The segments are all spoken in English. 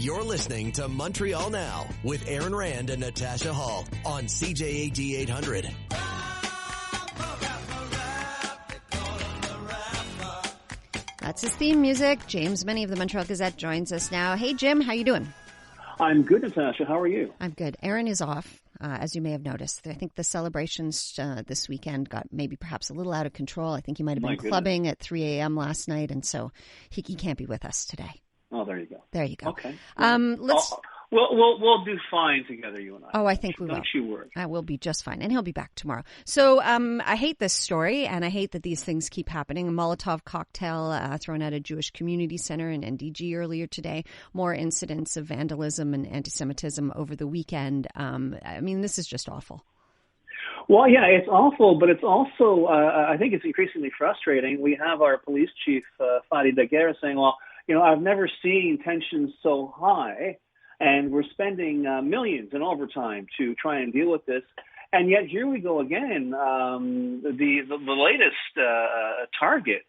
You're listening to Montreal Now with Aaron Rand and Natasha Hall on CJAD 800. That's his theme music. James Mennie of the Montreal Gazette joins us now. Hey, Jim, how you doing? I'm good, Natasha. How are you? I'm good. Aaron is off, as you may have noticed. I think the celebrations this weekend got maybe perhaps a little out of control. I think he might have been clubbing at 3 a.m. last night, and so he can't be with us today. Oh, there you go. There you go. Okay. We'll do fine together, you and I. Oh, I think we will. Don't you worry. I will be just fine, and he'll be back tomorrow. So I hate this story, and I hate that these things keep happening. A Molotov cocktail thrown at a Jewish community center in NDG earlier today. More incidents of vandalism and anti-Semitism over the weekend. I mean, this is just awful. Well, yeah, it's awful, but it's also, I think it's increasingly frustrating. We have our police chief, Fadi Daguerre, saying, well, I've never seen tensions so high, and we're spending millions in overtime to try and deal with this. And yet here we go again. The latest target,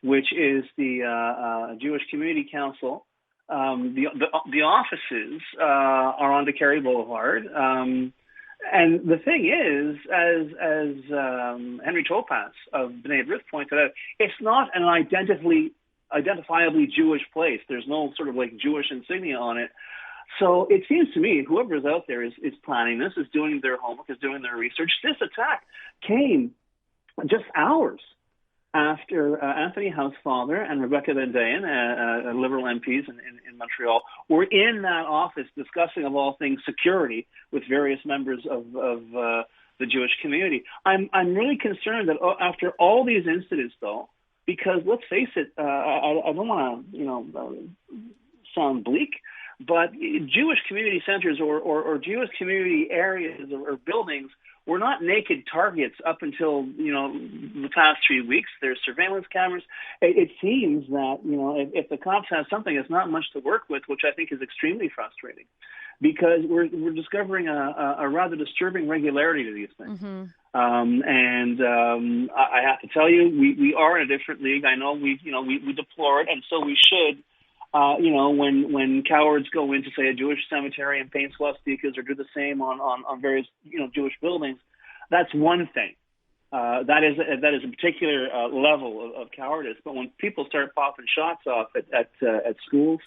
which is the Jewish Community Council, the offices are on DeCarry Boulevard. And the thing is, as Henry Topaz of B'nai B'rith pointed out, it's not an identifiably Jewish place. There's no sort of like Jewish insignia on it. So it seems to me whoever is out there is planning this, is doing their homework, is doing their research. This attack came just hours after Anthony Housefather and Rebecca Van Dayen, Liberal MPs in Montreal, were in that office discussing, of all things, security with various members of the Jewish community. I'm really concerned that after all these incidents, though, because let's face it, I don't want to sound bleak, but Jewish community centers or Jewish community areas or buildings were not naked targets up until the past 3 weeks. There's surveillance cameras. It seems that if the cops have something, it's not much to work with, which I think is extremely frustrating, because we're discovering a rather disturbing regularity to these things. Mm-hmm. I have to tell you, we are in a different league. I know we deplore it, and so we should. When cowards go into, say, a Jewish cemetery and paint swastikas or do the same on various Jewish buildings, that's one thing. That is a particular level of cowardice. But when people start popping shots off at schools,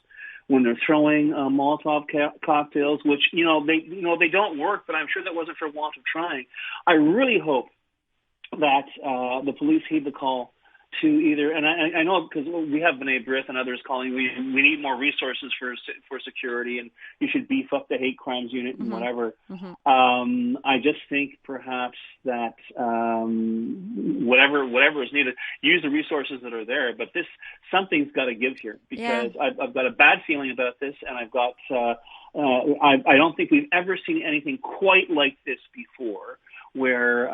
when they're throwing Molotov cocktails, which they don't work, but I'm sure that wasn't for want of trying. I really hope that the police heed the call to either, and I know because we have B'nai B'rith and others calling, we need more resources for security, and you should beef up the hate crimes unit and whatever. Mm-hmm. I just think perhaps that whatever is needed, use the resources that are there. But something's got to give here, because I've got a bad feeling about this, and I've got I don't think we've ever seen anything quite like this before, where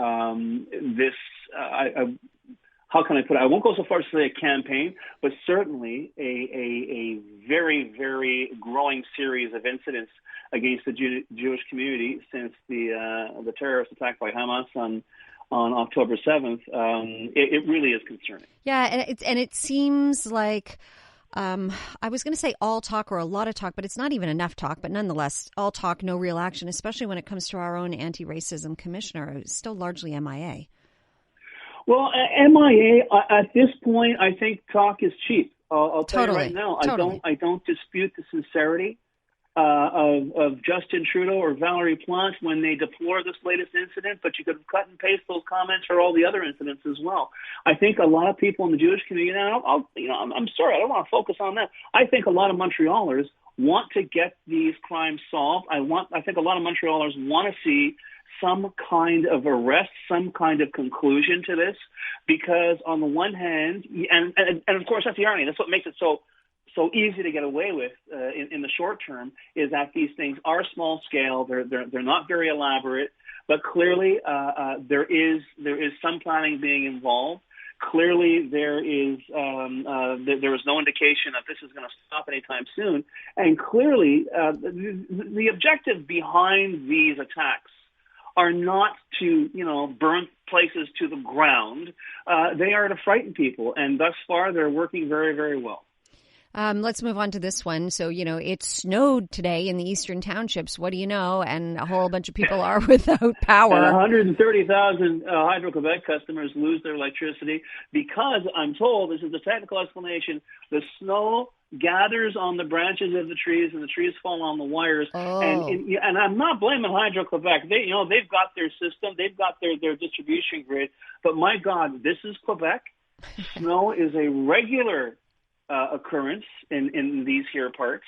how can I put it? I won't go so far as to say a campaign, but certainly a very, very growing series of incidents against the Jewish community since the terrorist attack by Hamas on October 7th. It really is concerning. Yeah, and it seems like I was going to say all talk or a lot of talk, but it's not even enough talk. But nonetheless, all talk, no real action, especially when it comes to our own anti-racism commissioner, who's still largely MIA. Well, MIA, at this point, I think talk is cheap. I'll tell you right now. Totally. I don't dispute the sincerity of Justin Trudeau or Valerie Plante when they deplore this latest incident, but you could cut and paste those comments for all the other incidents as well. I think a lot of people in the Jewish community, and I'm sorry, I don't want to focus on that. I think a lot of Montrealers want to get these crimes solved. I think a lot of Montrealers want to see some kind of arrest, some kind of conclusion to this, because on the one hand, and of course that's the irony. That's what makes it so easy to get away with in the short term, is that these things are small scale. They're not very elaborate, but clearly there is some planning being involved. Clearly, there is no indication that this is going to stop anytime soon, and clearly the objective behind these attacks are not to, burn places to the ground. They are to frighten people, and thus far they're working very, very well. Let's move on to this one. So, it snowed today in the eastern townships. What do you know? And a whole bunch of people are without power. And 130,000 Hydro-Quebec customers lose their electricity because, I'm told, this is the technical explanation, the snow gathers on the branches of the trees and the trees fall on the wires. Oh. And I'm not blaming Hydro-Quebec. They've got their system. They've got their distribution grid. But my God, this is Quebec. Snow is a regular occurrence in these here parts.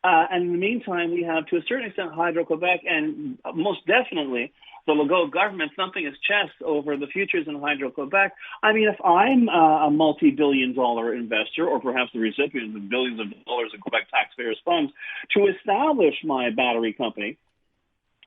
And in the meantime, we have, to a certain extent, Hydro-Quebec and most definitely the Legault government thumping his chest over the futures in Hydro-Quebec. I mean, if I'm a multi-billion-dollar investor, or perhaps the recipient of billions of dollars in Quebec taxpayers' funds, to establish my battery company,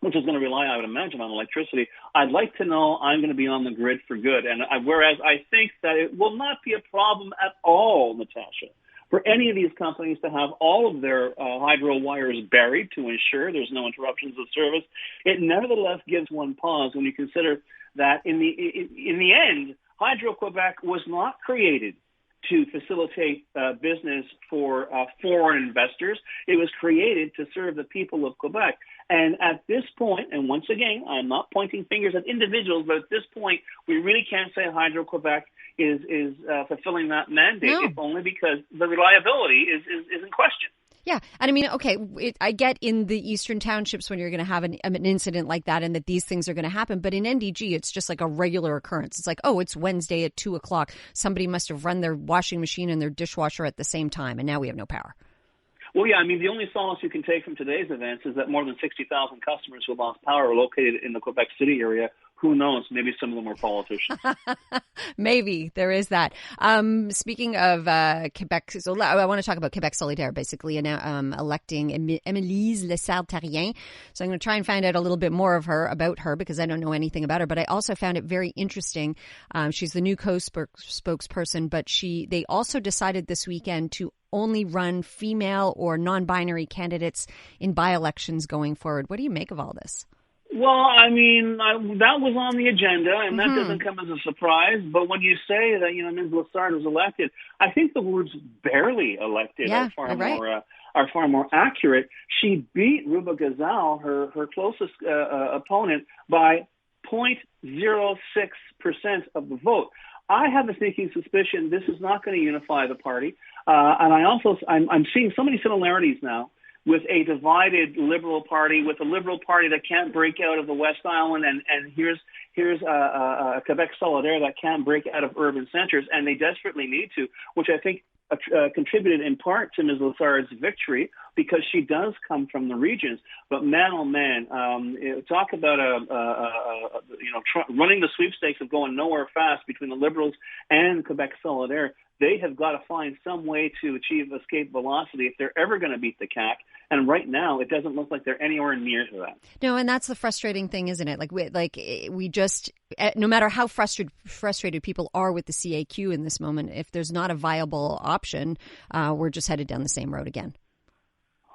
which is going to rely, I would imagine, on electricity, I'd like to know I'm going to be on the grid for good. And whereas I think that it will not be a problem at all, Natasha, for any of these companies to have all of their hydro wires buried to ensure there's no interruptions of service, it nevertheless gives one pause when you consider that in the end, Hydro-Quebec was not created to facilitate business for foreign investors. It was created to serve the people of Quebec. And at this point, and once again, I'm not pointing fingers at individuals, but at this point, we really can't say Hydro-Quebec is fulfilling that mandate, if only because the reliability is in question. Yeah. And I mean, okay, I get in the eastern townships when you're going to have an incident like that and that these things are going to happen. But in NDG, it's just like a regular occurrence. It's like, oh, it's Wednesday at 2:00. Somebody must have run their washing machine and their dishwasher at the same time. And now we have no power. Well, yeah, I mean, the only solace you can take from today's events is that more than 60,000 customers who lost power are located in the Quebec City area. Who knows? Maybe some of them were politicians. Maybe there is that. Speaking of Quebec, so I want to talk about Quebec Solidaire, basically electing Émilise Lessard-Therrien. So I'm going to try and find out a little bit more about her because I don't know anything about her. But I also found it very interesting. She's the new co-spokesperson, but they also decided this weekend to only run female or non-binary candidates in by-elections going forward. What do you make of all this? Well, I mean, that was on the agenda, and that doesn't come as a surprise. But when you say that, Ms. Lessard was elected, I think the words "barely elected" are far more accurate. She beat Ruba Gazal, her closest opponent, by 0.06% of the vote. I have a sneaking suspicion this is not going to unify the party, and I'm seeing so many similarities now with a divided Liberal Party, with a Liberal Party that can't break out of the West Island, and here's a Quebec Solidaire that can't break out of urban centres, and they desperately need to, which I think contributed in part to Ms. Lessard's victory because she does come from the regions. But man, oh man, talk about running the sweepstakes of going nowhere fast between the Liberals and Quebec Solidaire. They have got to find some way to achieve escape velocity if they're ever going to beat the CAQ. And right now, it doesn't look like they're anywhere near to that. No, and that's the frustrating thing, isn't it? We just, no matter how frustrated people are with the CAQ in this moment, if there's not a viable option, we're just headed down the same road again.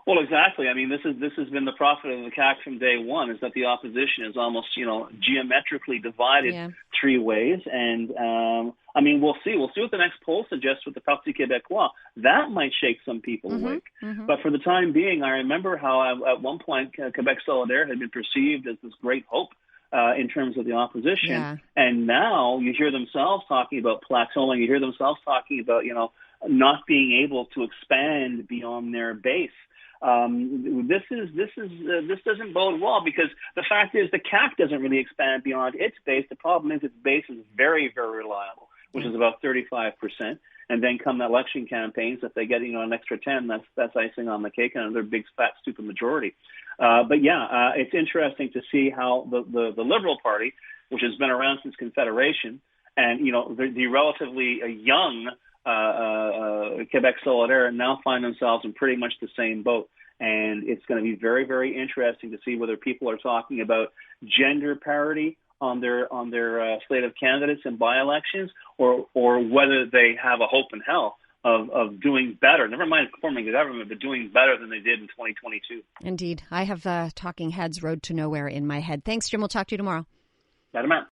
Well, exactly. I mean, this has been the profit of the CAQ from day one, is that the opposition is almost, geometrically divided three ways. And, we'll see. We'll see what the next poll suggests with the Parti Québécois. That might shake some people awake. Mm-hmm. But for the time being, I remember how at one point Quebec Solidaire had been perceived as this great hope in terms of the opposition. Yeah. And now you hear themselves talking about plateauing. You hear themselves talking about, not being able to expand beyond their base. This doesn't bode well because the fact is the CAQ doesn't really expand beyond its base. The problem is its base is very, very reliable, which is about 35%. And then come the election campaigns, if they get an extra 10, that's icing on the cake and another big fat stupid majority. It's interesting to see how the Liberal Party, which has been around since Confederation, and the relatively young Quebec Solidaire now find themselves in pretty much the same boat. And it's going to be very, very interesting to see whether people are talking about gender parity on their slate of candidates in by-elections or whether they have a hope in hell of doing better. Never mind forming the government, but doing better than they did in 2022. Indeed. I have Talking Heads Road to Nowhere in my head. Thanks, Jim. We'll talk to you tomorrow. Madam.